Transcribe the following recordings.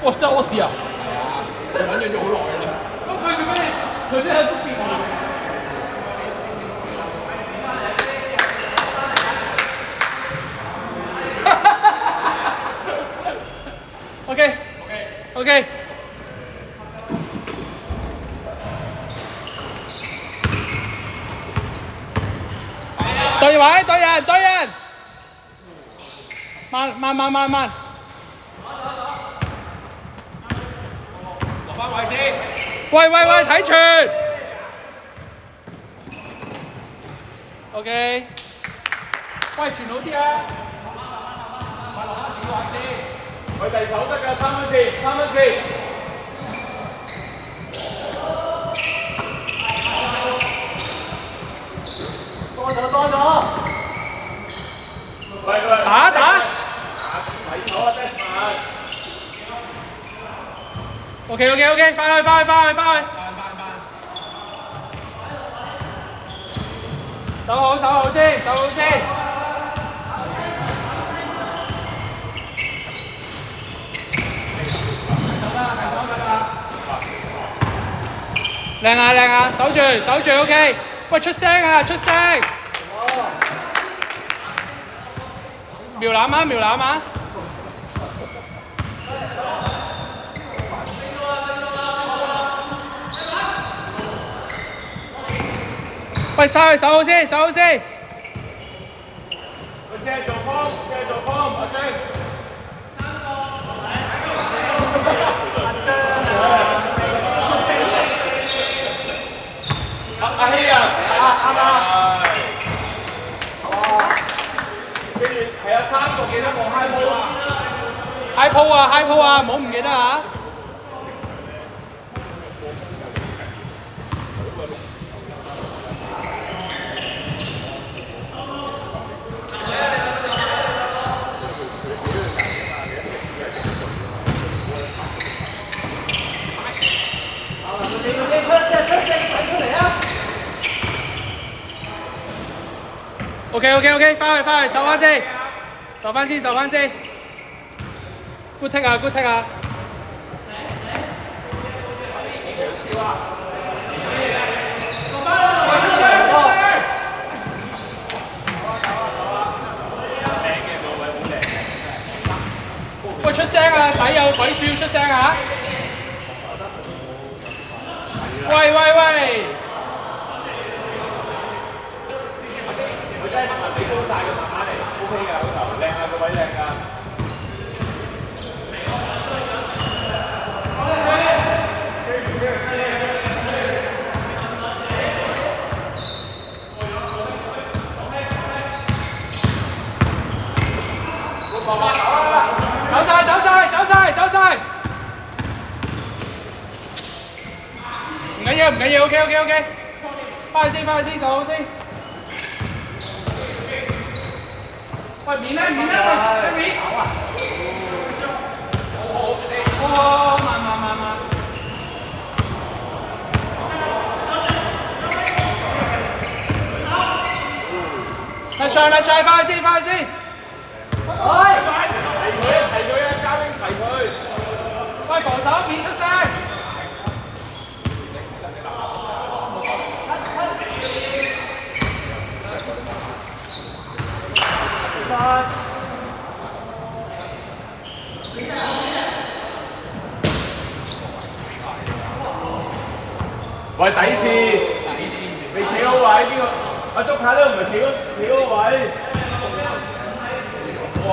哇！真係屙屎啊！佢揾咗好耐啦。咁佢做咩？頭先喺度篤電話。OK。對位，對人，對人。慢。落翻位先。喂，睇全。OK。喂，傳好啲啊！快落翻自己位先。佢第手得㗎，3分線。多咗。喂，打。睇咗啊 OK， 翻去。守好先。靚啊，守住 OK。喂，出聲啊！瞄籃啊！喂，守好先。佢先係做風，阿張。阿希啊，啱。跟住係啊，3個記得望 high pull 啊 ！high pull 啊，唔好唔記得啊！OK， 翻去，守翻先。Good take 啊！喂，出聲啊！底有鬼鼠要出聲啊！喂！佢真係俾高晒嘅，慢慢嚟 ，OK 㗎，嗰頭靚啊，個位靚㗎。走晒！唔緊要 ，OK。翻去先，守好先。喂，面啦，面。好，慢。嚟上，翻去先。提佢啊，嘉冰提佢。喂，防守面出聲。喂，底線，未企好位，邊個？阿竹卡都唔係企好位。哇！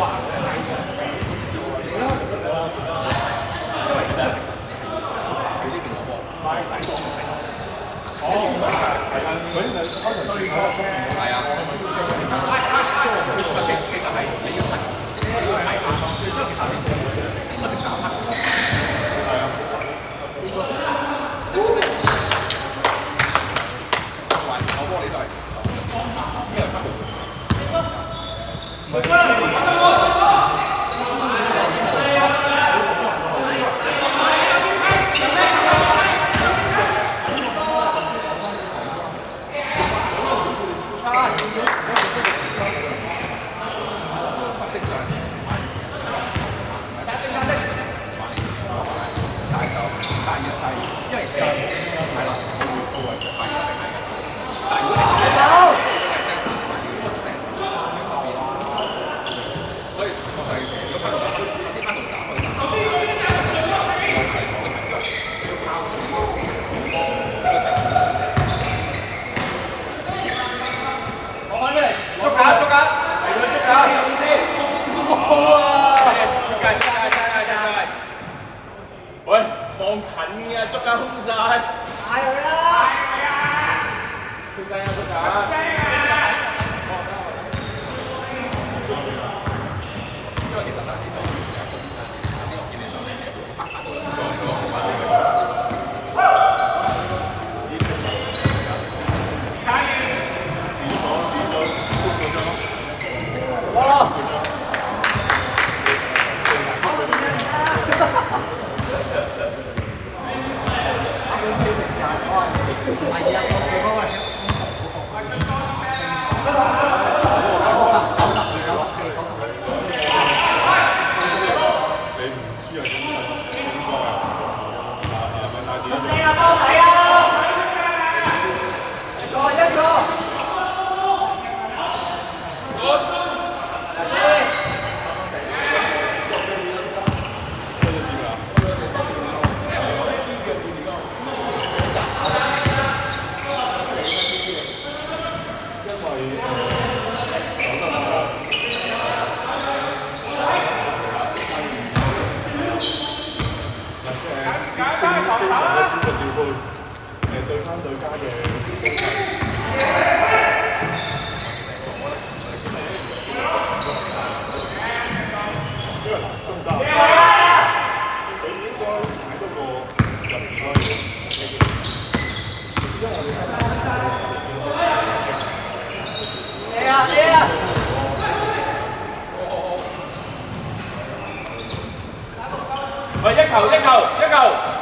喂，一球一球一球。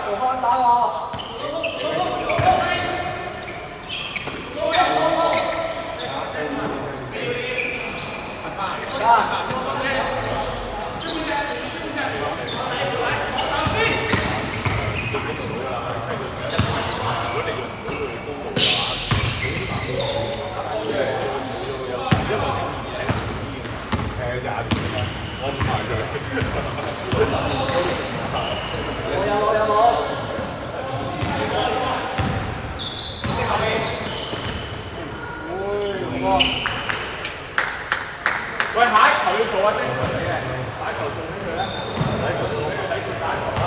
做開打喎。喂，下一球要做啊，精神嘅，下一球做俾佢啦，下一球做俾佢底線打球啦。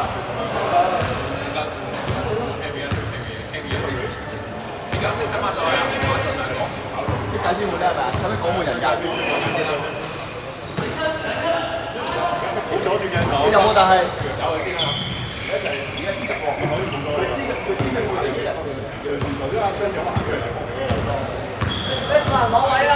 而家識睇馬賽啊，馬賽大佬，識解先會咧係咪啊？使乜講換人㗎？好阻住鏡頭。有冇？但係走佢先啊！一齊而家先入喎，可以冇錯。佢知會嚟嘅，尤其是頭先阿張有行出嚟講嘅嗰個。Let's 攞位啦！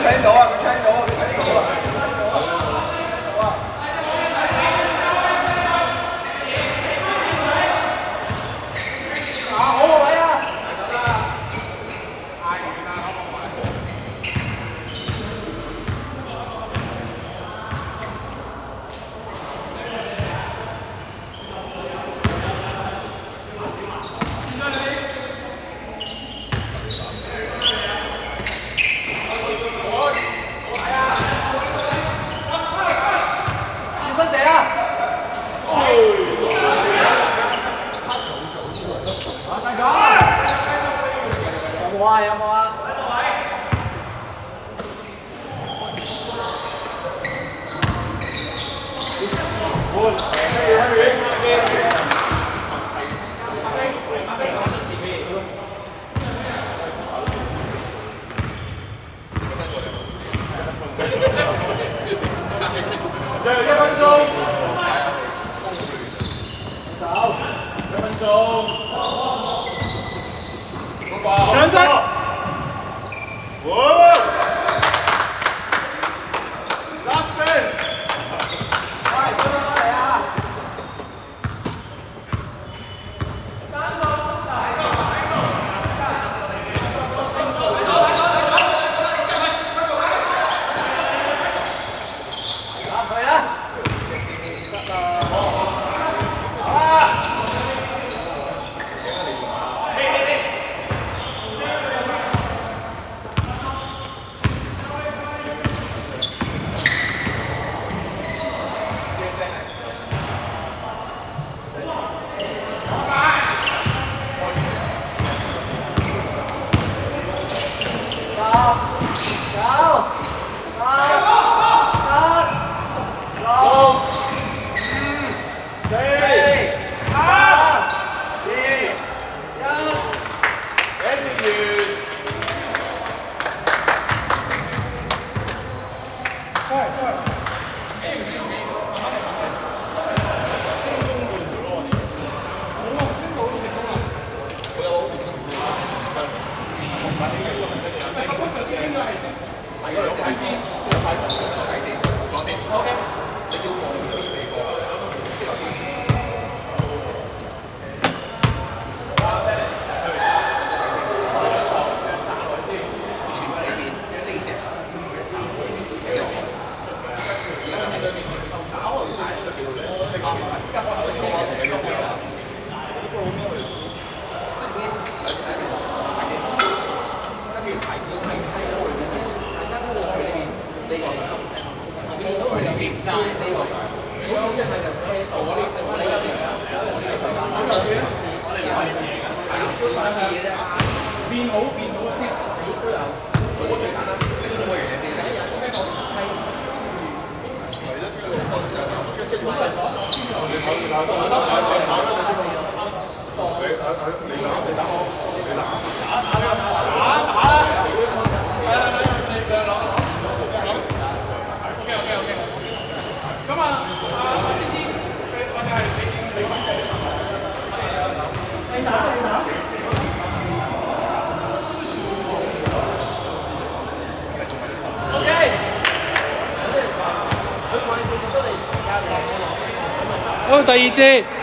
聽到啊！聽到啊！聽到啊！好個位啊！有冇啊？有冇啊？1分鐘。走，1分鐘。兩隻。Last man。好，第二節。